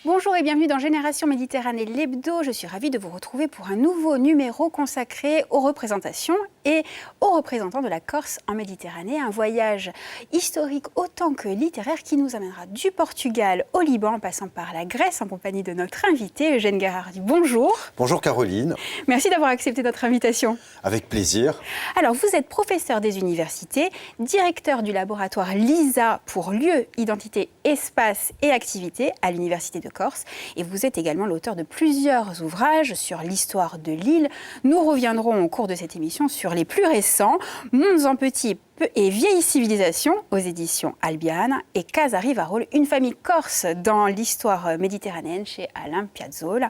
Bonjour et bienvenue dans Génération Méditerranée, l'hebdo. Je suis ravie de vous retrouver pour un nouveau numéro consacré aux représentations et aux représentants de la Corse en Méditerranée. Un voyage historique autant que littéraire qui nous amènera du Portugal au Liban en passant par la Grèce en compagnie de notre invité Eugène Gherardi. Bonjour. Bonjour Caroline. Merci d'avoir accepté notre invitation. Avec plaisir. Alors vous êtes professeur des universités, directeur du laboratoire LISA pour lieu, identité, espace et activité à l'Université de Corse. Et vous êtes également l'auteur de plusieurs ouvrages sur l'histoire de l'île. Nous reviendrons au cours de cette émission sur les plus récents, Mondes en petit et vieille civilisation aux éditions Albiane et Casa Rivarol, une famille corse dans l'histoire méditerranéenne chez Alain Piazzolla.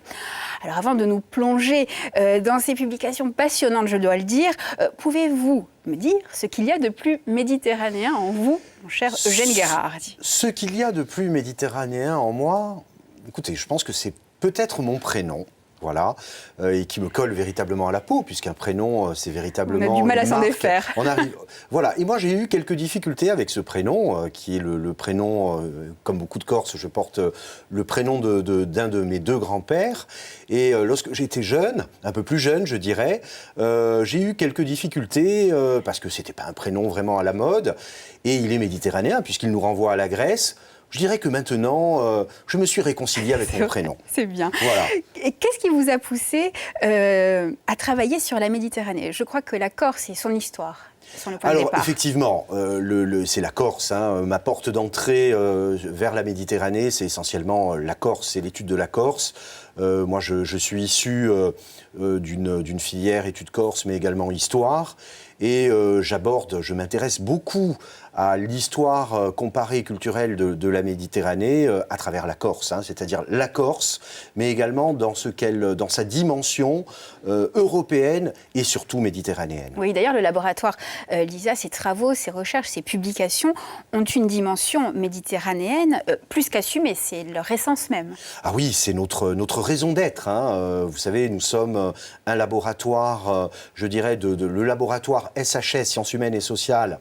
Alors avant de nous plonger dans ces publications passionnantes, je dois le dire, pouvez-vous me dire ce qu'il y a de plus méditerranéen en vous, mon cher Eugène Gherardi? Ce qu'il y a de plus méditerranéen en moi, écoutez, je pense que c'est peut-être mon prénom. Voilà, et qui me colle véritablement à la peau, puisqu'un prénom, c'est véritablement. On a du mal à s'en marque. défaire. On arrive. Voilà, et moi j'ai eu quelques difficultés avec ce prénom, qui est le prénom, comme beaucoup de Corses, je porte le prénom d'un de mes deux grands-pères. Et lorsque j'étais jeune, un peu plus jeune, je dirais, j'ai eu quelques difficultés, parce que c'était pas un prénom vraiment à la mode, et il est méditerranéen, puisqu'il nous renvoie à la Grèce. Je dirais que maintenant, je me suis réconcilié avec mon prénom. C'est bien. Voilà. Et qu'est-ce qui vous a poussé à travailler sur la Méditerranée? Je crois que la Corse et son histoire sont le point de Alors, départ. effectivement, c'est la Corse. Ma porte d'entrée vers la Méditerranée, c'est essentiellement la Corse, c'est l'étude de la Corse. Moi, je suis issu d'une filière études corse, mais également histoire. Et je m'intéresse beaucoup à l'histoire comparée culturelle de la Méditerranée à travers la Corse, c'est-à-dire la Corse, mais également dans sa dimension européenne et surtout méditerranéenne. Oui, d'ailleurs, le laboratoire LISA, ses travaux, ses recherches, ses publications ont une dimension méditerranéenne plus qu'assumée, c'est leur essence même. Ah oui, c'est notre raison d'être. Vous savez, nous sommes un laboratoire, je dirais, le laboratoire SHS, Sciences humaines et sociales,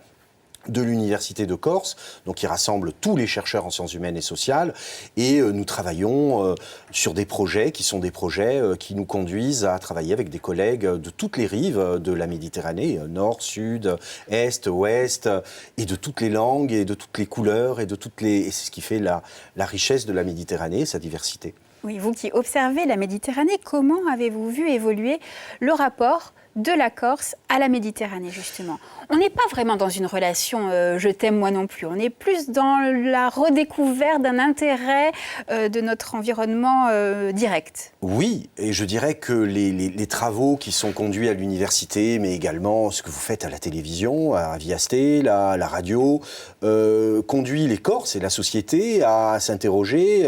de l'Université de Corse, donc qui rassemble tous les chercheurs en sciences humaines et sociales, et nous travaillons sur des projets qui sont des projets qui nous conduisent à travailler avec des collègues de toutes les rives de la Méditerranée, nord, sud, est, ouest, et de toutes les langues, et de toutes les couleurs, et c'est ce qui fait la richesse de la Méditerranée, sa diversité. Oui, vous qui observez la Méditerranée, comment avez-vous vu évoluer le rapport de la Corse à la Méditerranée, justement? On n'est pas vraiment dans une relation je t'aime, moi non plus. On est plus dans la redécouverte d'un intérêt de notre environnement direct. Oui, et je dirais que les travaux qui sont conduits à l'université, mais également ce que vous faites à la télévision, à Viasté, la radio, conduit les Corses et la société à s'interroger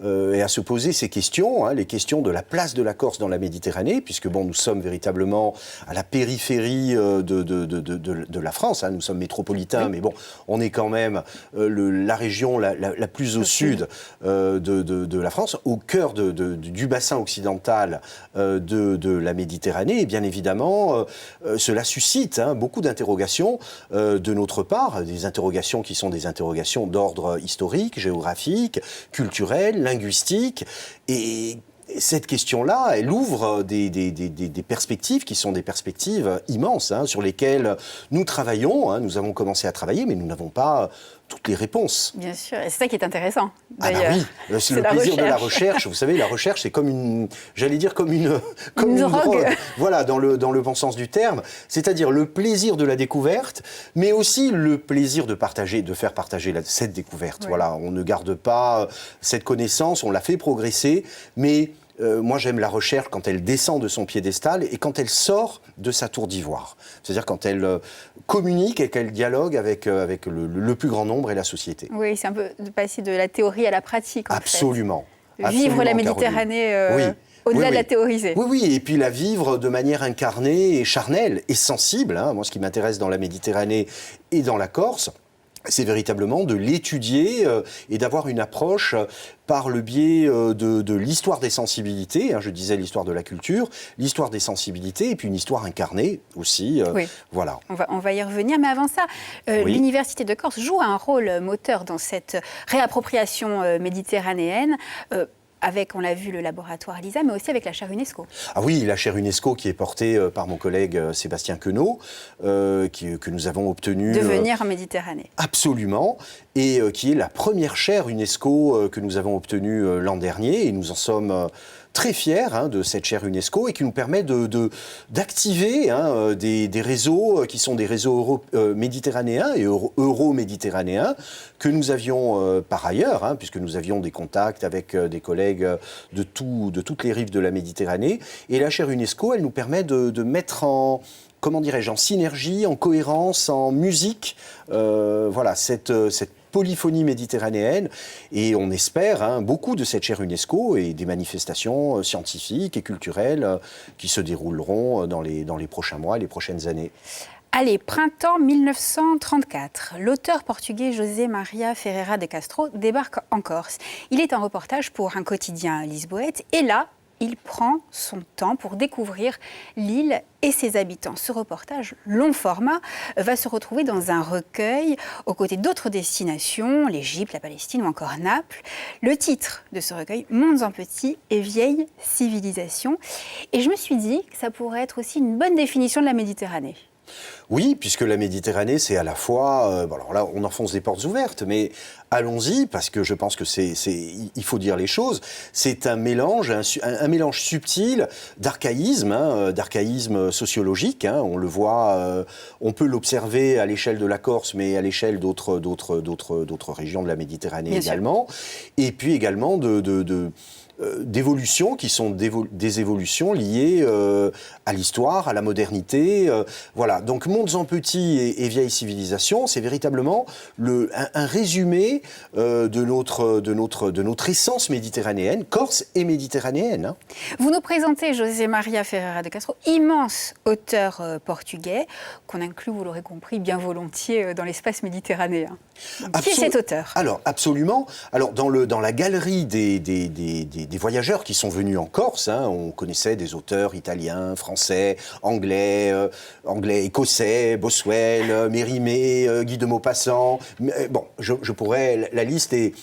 et à se poser ces questions, les questions de la place de la Corse dans la Méditerranée, puisque nous sommes véritablement à la périphérie de la France. Nous sommes métropolitains, oui. Mais on est quand même la région la plus au sud de la France, au cœur du bassin occidental de la Méditerranée. Et bien évidemment, cela suscite beaucoup d'interrogations de notre part, des interrogations qui sont des interrogations d'ordre historique, géographique, culturel, linguistique, et cette question-là, elle ouvre des perspectives qui sont des perspectives immenses, sur lesquelles nous travaillons. Nous avons commencé à travailler, mais nous n'avons pas toutes les réponses. Bien sûr, et c'est ça qui est intéressant. Oui, c'est le plaisir de la recherche. Vous savez, la recherche, c'est comme une drogue. Voilà, dans le bon sens du terme. C'est-à-dire le plaisir de la découverte, mais aussi le plaisir de faire partager cette découverte. Oui. Voilà, on ne garde pas cette connaissance, on la fait progresser, mais moi, j'aime la recherche quand elle descend de son piédestal et quand elle sort de sa tour d'ivoire. C'est-à-dire quand elle communique et qu'elle dialogue avec le plus grand nombre et la société. Oui, c'est un peu de passer de la théorie à la pratique, en Absolument. fait. Vivre la Méditerranée Au-delà Oui, de la oui. théoriser. Oui, oui, et puis la vivre de manière incarnée et charnelle et sensible. Hein. Moi, ce qui m'intéresse dans la Méditerranée et dans la Corse, c'est véritablement de l'étudier et d'avoir une approche par le biais de l'histoire des sensibilités, hein, je disais l'histoire de la culture, l'histoire des sensibilités, et puis une histoire incarnée aussi. Oui. Voilà. On va y revenir, mais avant ça, Oui. l'Université de Corse joue un rôle moteur dans cette réappropriation médicranéenne. Avec, on l'a vu, le laboratoire LISA, mais aussi avec la chaire UNESCO. Ah oui, la chaire UNESCO qui est portée par mon collègue Sébastien Queneau, que nous avons obtenu... Devenir en Méditerranée. Absolument, et qui est la première chaire UNESCO que nous avons obtenue l'an dernier, et nous en sommes très fiers de cette chaire UNESCO, et qui nous permet d'activer des réseaux qui sont des réseaux méditerranéens et euro-méditerranéens, que nous avions par ailleurs, puisque nous avions des contacts avec des collègues de toutes les rives de la Méditerranée. Et la chaire UNESCO, elle nous permet de mettre en synergie, en cohérence, en musique, voilà, cette polyphonie méditerranéenne. Et on espère beaucoup de cette chaire UNESCO et des manifestations scientifiques et culturelles qui se dérouleront dans les prochains mois, les prochaines années. Allez, printemps 1934, l'auteur portugais José Maria Ferreira de Castro débarque en Corse. Il est en reportage pour un quotidien lisboète et là, il prend son temps pour découvrir l'île et ses habitants. Ce reportage, long format, va se retrouver dans un recueil aux côtés d'autres destinations, l'Égypte, la Palestine ou encore Naples. Le titre de ce recueil, Mondes en petit et vieilles civilisations. Et je me suis dit que ça pourrait être aussi une bonne définition de la Méditerranée. Oui, puisque la Méditerranée, c'est à la fois... bon, alors là, on enfonce des portes ouvertes, mais allons-y, parce que je pense que il faut dire les choses. C'est un mélange subtil d'archaïsme sociologique. On le voit, on peut l'observer à l'échelle de la Corse, mais à l'échelle d'autres régions de la Méditerranée Bien également. sûr. Et puis également d'évolutions qui sont des évolutions liées à l'histoire, à la modernité. Voilà. Donc, Mondes en petit et vieilles civilisations, c'est véritablement un résumé de notre essence méditerranéenne, corse et méditerranéenne. Vous nous présentez José Maria Ferreira de Castro, immense auteur portugais, qu'on inclut, vous l'aurez compris, bien volontiers dans l'espace méditerranéen. Qui est cet auteur ? Alors, absolument. Alors, dans la galerie des voyageurs qui sont venus en Corse, on connaissait des auteurs italiens, français, anglais, écossais, Boswell, Mérimée, Guy de Maupassant. Bon, je pourrais... La liste est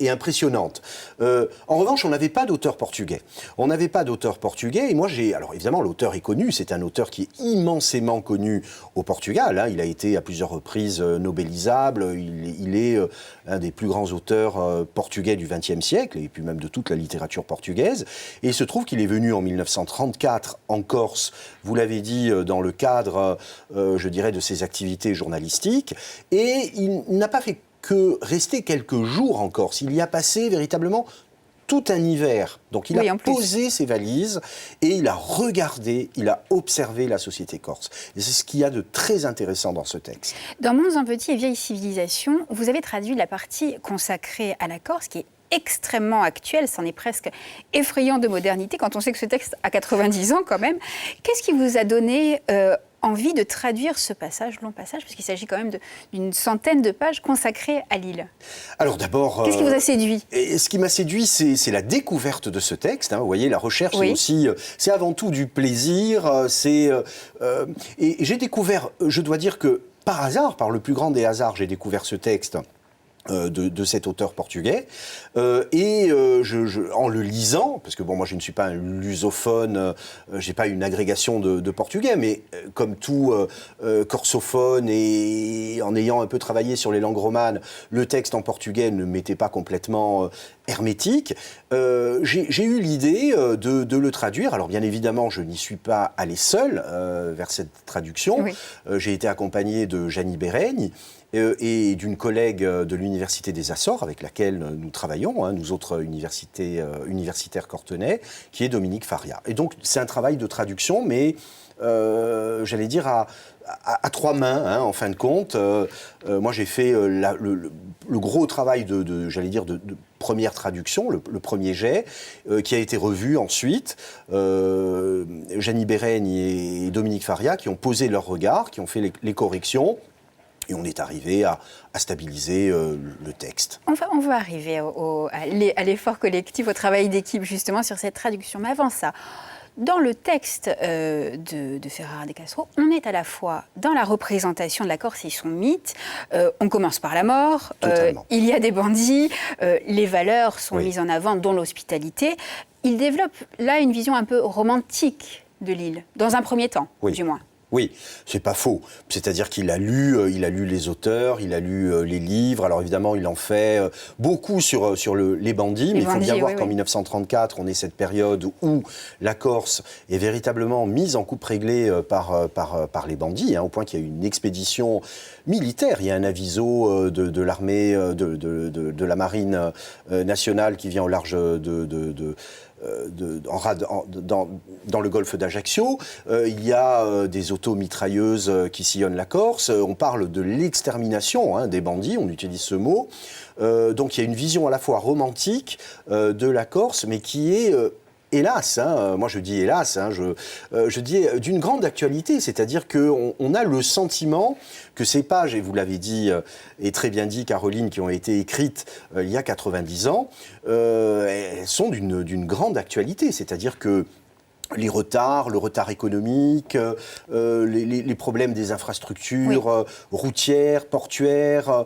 impressionnante. En revanche, on n'avait pas d'auteur portugais. Et moi, alors évidemment, l'auteur est connu. C'est un auteur qui est immensément connu au Portugal. Il a été à plusieurs reprises nobelisable. Il est un des plus grands auteurs portugais du XXe siècle, et puis même de toute la littérature portugaise. Et il se trouve qu'il est venu en 1934 en Corse, vous l'avez dit, dans le cadre, je dirais, de ses activités journalistiques. Et il n'a pas fait que rester quelques jours en Corse. Il y a passé véritablement tout un hiver. Donc il a posé ses valises et il a regardé, il a observé la société corse. Et c'est ce qu'il y a de très intéressant dans ce texte. Dans Mondes en petit et vieilles civilisations, vous avez traduit la partie consacrée à la Corse, qui est extrêmement actuelle, c'en est presque effrayant de modernité, quand on sait que ce texte a 90 ans quand même. Qu'est-ce qui vous a donné envie de traduire ce long passage, puisqu'il s'agit quand même d'une centaine de pages consacrées à l'île? Alors d'abord... Qu'est-ce qui vous a séduit? Ce qui m'a séduit, c'est la découverte de ce texte. Vous voyez, la recherche, c'est avant tout du plaisir. Et j'ai découvert, je dois dire que par hasard, par le plus grand des hasards, j'ai découvert ce texte de cet auteur portugais, en le lisant, parce que bon, moi je ne suis pas un lusophone, j'ai pas une agrégation de portugais, mais comme tout corsophone et en ayant un peu travaillé sur les langues romanes, le texte en portugais ne m'était pas complètement hermétique. J'ai eu l'idée de le traduire. Alors bien évidemment, je n'y suis pas allé seul vers cette traduction. Oui. J'ai été accompagné de Jeannie Béreigne. et d'une collègue de l'Université des Açores avec laquelle nous travaillons, hein, nous autres universitaires cortenais, qui est Dominique Faria. Et donc c'est un travail de traduction, mais j'allais dire à trois mains, hein, en fin de compte. Moi j'ai fait le gros travail j'allais dire de première traduction, le premier jet, qui a été revu ensuite. Jeannie Béreigne et Dominique Faria qui ont posé leur regard, qui ont fait les corrections. Et on est arrivé à stabiliser le texte. On va arriver à l'effort collectif, au travail d'équipe justement sur cette traduction. Mais avant ça, dans le texte de Ferrara de Castro, on est à la fois dans la représentation de la Corse et son mythe. On commence par la mort, il y a des bandits, les valeurs sont mises en avant, dont l'hospitalité. Il développe là une vision un peu romantique de l'île, dans un premier temps, du moins. Oui, c'est pas faux. C'est-à-dire qu'il a lu les auteurs, il a lu les livres. Alors évidemment, il en fait beaucoup sur les bandits, mais il faut bien voir qu'en 1934, on est cette période où la Corse est véritablement mise en coupe réglée par les bandits, hein, au point qu'il y a eu une expédition militaire. Il y a un aviso de l'armée, de la marine nationale qui vient au large dans le golfe d'Ajaccio. Il y a des auto-mitrailleuses qui sillonnent la Corse. On parle de l'extermination des bandits, on utilise ce mot. Donc il y a une vision à la fois romantique de la Corse, mais qui est... hélas, moi je dis hélas, je dis d'une grande actualité, c'est-à-dire qu'on a le sentiment que ces pages, et vous l'avez dit, et très bien dit Caroline, qui ont été écrites il y a 90 ans, elles sont d'une grande actualité, c'est-à-dire que le retard économique, les problèmes des infrastructures routières, portuaires,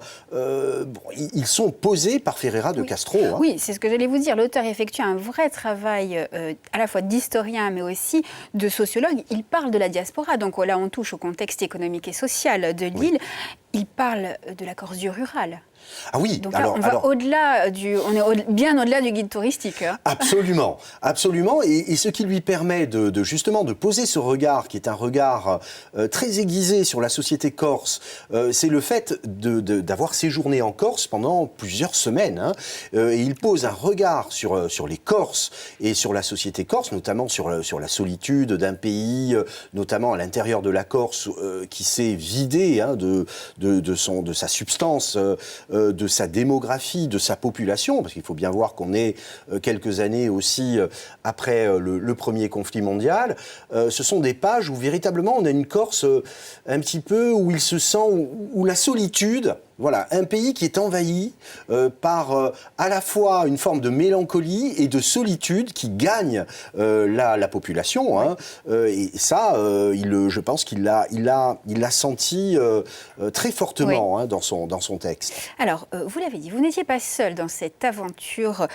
ils sont posés par Ferrara de Castro. Hein. Oui, c'est ce que j'allais vous dire. L'auteur effectue un vrai travail à la fois d'historien, mais aussi de sociologue. Il parle de la diaspora, donc là on touche au contexte économique et social de l'île. Il parle de la Corse du rural. Ah oui, donc là, on est bien au-delà du guide touristique. Hein. Absolument, absolument. Et ce qui lui permet justement de poser ce regard, qui est un regard très aiguisé sur la société corse, c'est le fait d'avoir séjourné en Corse pendant plusieurs semaines. Hein. Et il pose un regard sur les Corses et sur la société corse, notamment sur la solitude d'un pays, notamment à l'intérieur de la Corse, qui s'est vidé de sa substance, de sa démographie, de sa population, parce qu'il faut bien voir qu'on est quelques années aussi après le premier conflit mondial. Ce sont des pages où véritablement on a une Corse un petit peu où il se sent, où la solitude... Voilà, un pays qui est envahi par à la fois une forme de mélancolie et de solitude qui gagne la population. Hein. Et ça, je pense qu'il l'a senti très fortement dans son texte. Alors, vous l'avez dit, vous n'étiez pas seul dans cette aventure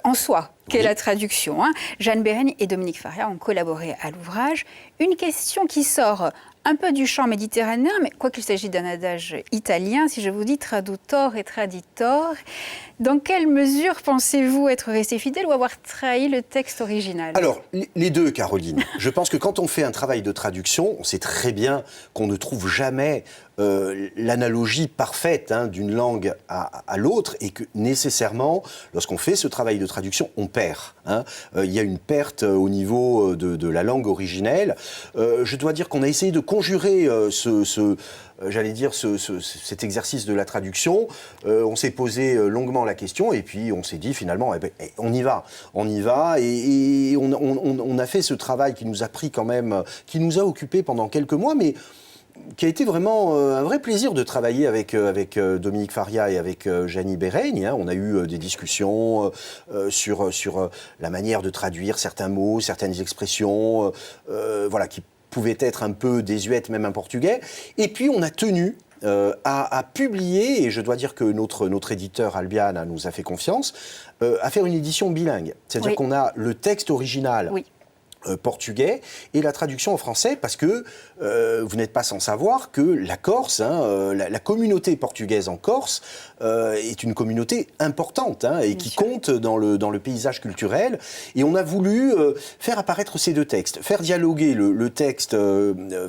en soi qu'est la traduction. Hein. Jeanne Béreigne et Dominique Faria ont collaboré à l'ouvrage. Une question qui sort un peu du champ méditerranéen, mais quoi qu'il s'agisse d'un adage italien, si je vous dis traductor et traditor, dans quelle mesure pensez-vous être resté fidèle ou avoir trahi le texte original ? Alors, les deux, Caroline. Je pense que quand on fait un travail de traduction, on sait très bien qu'on ne trouve jamais l'analogie parfaite d'une langue à l'autre et que nécessairement, lorsqu'on fait ce travail de traduction, on perd. Il y a une perte au niveau de la langue originelle. Je dois dire qu'on a essayé de conjurer cet exercice de la traduction. On s'est posé longuement la question et puis on s'est dit finalement, on y va. Et on a fait ce travail qui nous a pris quand même, qui nous a occupé pendant quelques mois, mais qui a été vraiment un vrai plaisir de travailler avec Dominique Faria et avec Jeannie Béreigne. Hein. On a eu des discussions sur la manière de traduire certains mots, certaines expressions, qui pouvaient être un peu désuètes, même en portugais. Et puis on a tenu à publier, et je dois dire que notre éditeur Albiana nous a fait confiance, à faire une édition bilingue. C'est-à-dire qu'on a le texte original portugais et la traduction en français parce que vous n'êtes pas sans savoir que la Corse, la communauté portugaise en Corse est une communauté importante et qui compte dans le paysage culturel. Et on a voulu faire apparaître ces deux textes, faire dialoguer le texte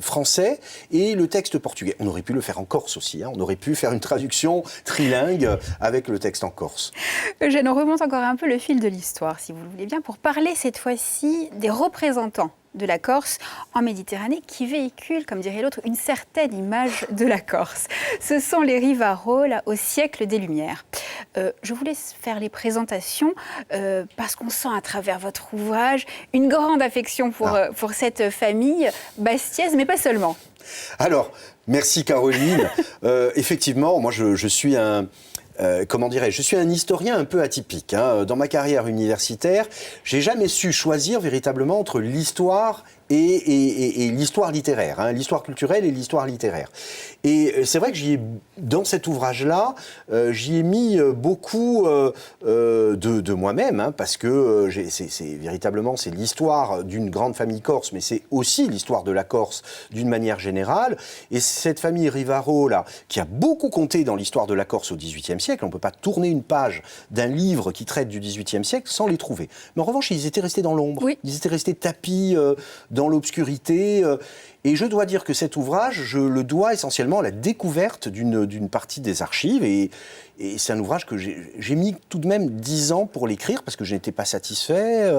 français et le texte portugais. On aurait pu le faire en Corse aussi, on aurait pu faire une traduction trilingue avec le texte en Corse. Eugène, on remonte encore un peu le fil de l'histoire, si vous le voulez bien, pour parler cette fois-ci des représentants de la Corse en Méditerranée qui véhiculent, comme dirait l'autre, une certaine image de la Corse. Ce sont les Rivaro, là, au siècle des Lumières. Je vous laisse faire les présentations parce qu'on sent à travers votre ouvrage une grande affection pour cette famille bastiaise, mais pas seulement. Alors, merci Caroline. Effectivement, moi je suis je suis un historien un peu atypique. Dans ma carrière universitaire, j'ai jamais su choisir véritablement entre l'histoire et l'histoire littéraire, l'histoire culturelle et l'histoire littéraire. Et c'est vrai que dans cet ouvrage-là, j'y ai mis beaucoup de moi-même, parce que c'est l'histoire d'une grande famille corse, mais c'est aussi l'histoire de la Corse d'une manière générale. Et cette famille Rivaro, là, qui a beaucoup compté dans l'histoire de la Corse au XVIIIe siècle, on ne peut pas tourner une page d'un livre qui traite du XVIIIe siècle sans les trouver. Mais en revanche, ils étaient restés dans l'ombre, ils étaient restés tapis dans l'obscurité. Et je dois dire que cet ouvrage, je le dois essentiellement à la découverte d'une partie des archives. Et c'est un ouvrage que j'ai mis tout de même 10 ans pour l'écrire, parce que je n'étais pas satisfait.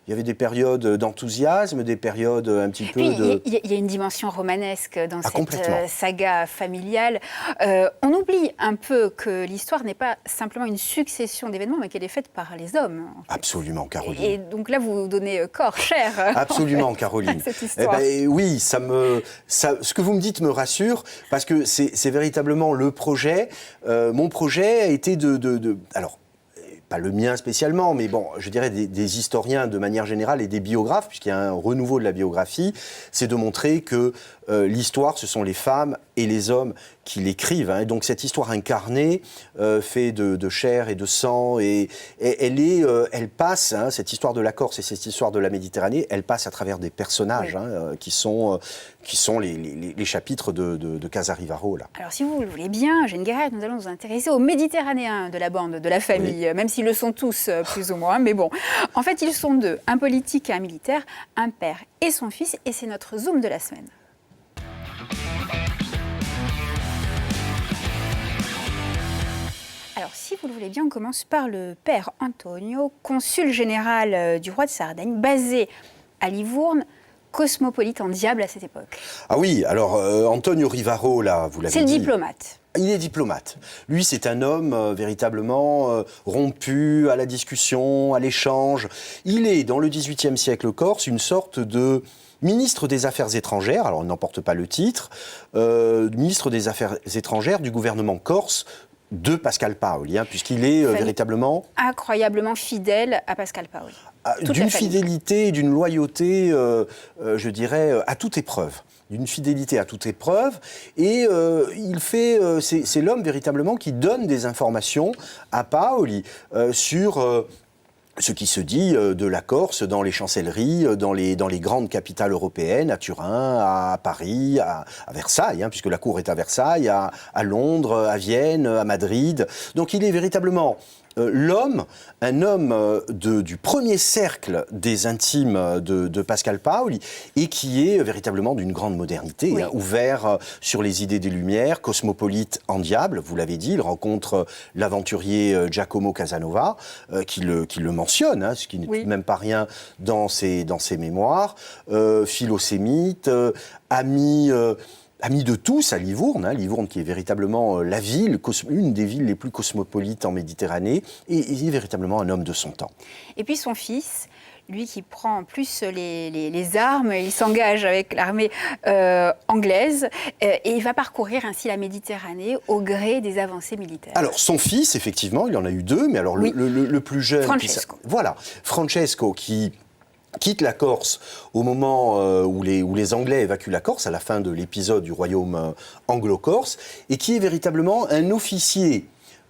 Il y avait des périodes d'enthousiasme, des périodes un petit peu de... Il y a une dimension romanesque dans cette saga familiale. On oublie un peu que l'histoire n'est pas simplement une succession d'événements, mais qu'elle est faite par les hommes. En fait. Absolument, Caroline. Et donc là, vous donnez corps, chair. Absolument, Caroline. Cette histoire. Oui, ce que vous me dites me rassure, parce que c'est véritablement le projet. Mon projet a été alors, pas le mien spécialement, mais bon, je dirais des historiens de manière générale et des biographes, puisqu'il y a un renouveau de la biographie, c'est de montrer que l'histoire, ce sont les femmes et les hommes qui l'écrivent. Et donc cette histoire incarnée, faite de chair et de sang, et elle passe, cette histoire de la Corse et cette histoire de la Méditerranée, elle passe à travers des personnages qui sont les chapitres de Casa Rivaro. Là. Alors si vous le voulez bien, Eugène Guéret, nous allons nous intéresser aux Méditerranéens de la bande, de la famille, même s'ils le sont tous plus ou moins, mais bon. En fait, ils sont deux, un politique et un militaire, un père et son fils, et c'est notre zoom de la semaine. Alors, si vous le voulez bien, on commence par le père Antonio, consul général du roi de Sardaigne, basé à Livourne, cosmopolite en diable à cette époque. Ah oui, alors Antonio Rivaro, là, vous l'avez dit. C'est le diplomate. Il est diplomate. Lui, c'est un homme véritablement rompu à la discussion, à l'échange. Il est, dans le XVIIIe siècle corse, une sorte de ministre des Affaires étrangères, alors il n'emporte pas le titre, ministre des Affaires étrangères du gouvernement corse de Pascal Paoli, puisqu'il est véritablement... Incroyablement fidèle à Pascal Paoli. D'une fidélité et d'une loyauté, je dirais, à toute épreuve. D'une fidélité à toute épreuve. Et c'est l'homme véritablement qui donne des informations à Paoli sur... ce qui se dit de la Corse dans les chancelleries, dans les grandes capitales européennes, à Turin, à Paris, à Versailles, puisque la cour est à Versailles, à Londres, à Vienne, à Madrid. Donc il est véritablement un homme du premier cercle des intimes de Pascal Paoli, et qui est véritablement d'une grande modernité, ouvert sur les idées des Lumières, cosmopolite en diable, vous l'avez dit. Il rencontre l'aventurier Giacomo Casanova, qui le mentionne, ce qui n'est tout de même pas rien dans ses mémoires, philosémite, ami de tous à Livourne, Livourne qui est véritablement la ville, une des villes les plus cosmopolites en Méditerranée, et il est véritablement un homme de son temps. Et puis son fils, lui qui prend plus les armes, il s'engage avec l'armée anglaise, et il va parcourir ainsi la Méditerranée au gré des avancées militaires. Alors son fils, effectivement, il en a eu deux, mais alors le plus jeune... Francesco qui quitte la Corse au moment où les Anglais évacuent la Corse, à la fin de l'épisode du royaume anglo-corse, et qui est véritablement un officier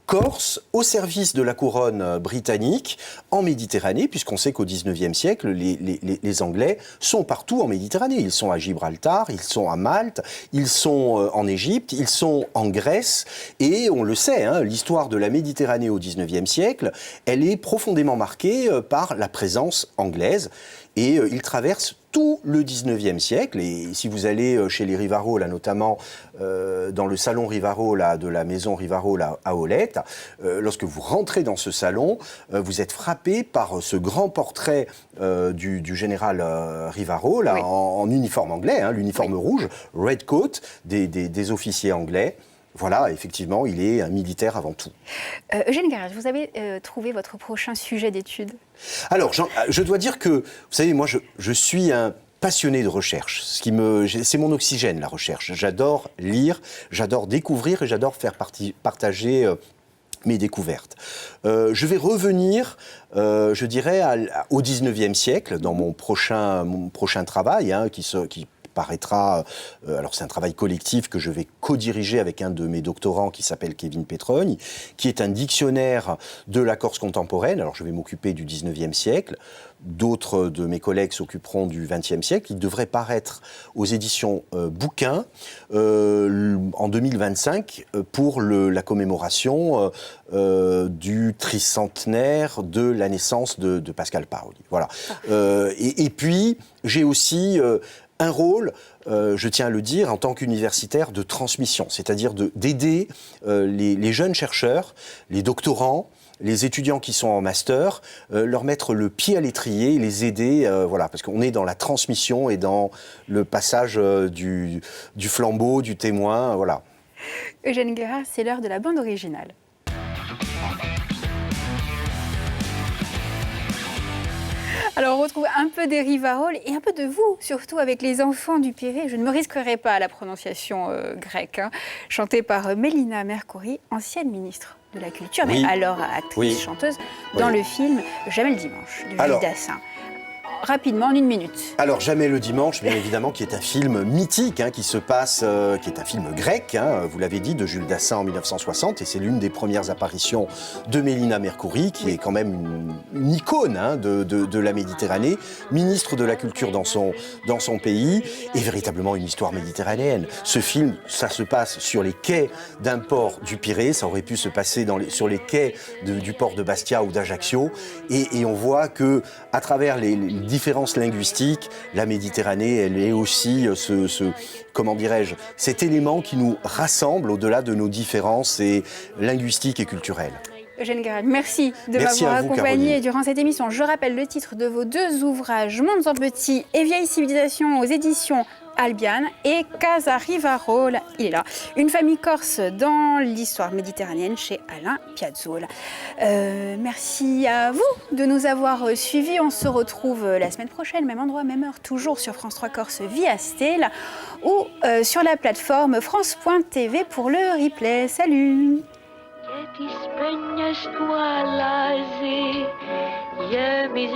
corse au service de la couronne britannique en Méditerranée, puisqu'on sait qu'au XIXe siècle, les Anglais sont partout en Méditerranée. Ils sont à Gibraltar, ils sont à Malte, ils sont en Égypte, ils sont en Grèce. Et on le sait, hein, l'histoire de la Méditerranée au XIXe siècle, elle est profondément marquée par la présence anglaise. Et ils traversent tout le 19e siècle. Et si vous allez chez les Rivaro, là, notamment dans le salon Rivaro là, de la maison Rivaro là, à Olette, lorsque vous rentrez dans ce salon, vous êtes frappé par ce grand portrait du général Rivaro, là, oui. en uniforme anglais, hein, l'uniforme rouge, red coat, des officiers anglais. Voilà, effectivement, il est un militaire avant tout. Eugène Garage, vous avez trouvé votre prochain sujet d'étude? Alors, je dois dire que, vous savez, moi, je suis un passionné de recherche. C'est mon oxygène, la recherche. J'adore lire, j'adore découvrir et j'adore faire partager mes découvertes. Je vais revenir, je dirais, au 19e siècle, dans mon prochain travail, hein, qui paraîtra, alors c'est un travail collectif que je vais co-diriger avec un de mes doctorants qui s'appelle Kevin Petrogne, qui est un dictionnaire de la Corse contemporaine. Alors je vais m'occuper du 19e siècle, d'autres de mes collègues s'occuperont du 20e siècle. Il devrait paraître aux éditions Bouquin en 2025 pour la commémoration du tricentenaire de la naissance de Pascal Paoli. Voilà. Et puis j'ai aussi un rôle, je tiens à le dire, en tant qu'universitaire de transmission, c'est-à-dire d'aider les jeunes chercheurs, les doctorants, les étudiants qui sont en master, leur mettre le pied à l'étrier, les aider, voilà, parce qu'on est dans la transmission et dans le passage du flambeau, du témoin, voilà. Eugène Guérard, c'est l'heure de la bande originale. Alors on retrouve un peu des Rivarol et un peu de vous, surtout avec les enfants du Pirée. Je ne me risquerai pas à la prononciation grecque, hein, chantée par Mélina Mercouri, ancienne ministre de la Culture, oui. Mais alors actrice, chanteuse, dans le film Jamais le dimanche de Jules Dassin. Rapidement, en 1 minute. Alors, Jamais le dimanche, bien évidemment, qui est un film mythique, hein, qui se passe, qui est un film grec, hein, vous l'avez dit, de Jules Dassin en 1960, et c'est l'une des premières apparitions de Mélina Mercouri, qui est quand même une icône hein, de la Méditerranée, ministre de la Culture dans son pays, et véritablement une histoire méditerranéenne. Ce film, ça se passe sur les quais d'un port du Pirée, ça aurait pu se passer sur les quais du port de Bastia ou d'Ajaccio, et on voit que à travers les différences linguistiques, la Méditerranée, elle est aussi comment dirais-je, cet élément qui nous rassemble au-delà de nos différences linguistiques et culturelles. Eugène Garage, merci de m'avoir accompagné durant cette émission. Je rappelle le titre de vos 2 ouvrages, Mondes en petit et Vieille civilisation aux éditions Albiane et Casa Rivaro, il est là. Une famille corse dans l'histoire méditerranéenne chez Alain Piazzolla. Merci à vous de nous avoir suivis. On se retrouve la semaine prochaine, même endroit, même heure, toujours sur France 3 Corse via Stella ou sur la plateforme France.tv pour le replay. Salut! Ti spegnes tua lasi, je mi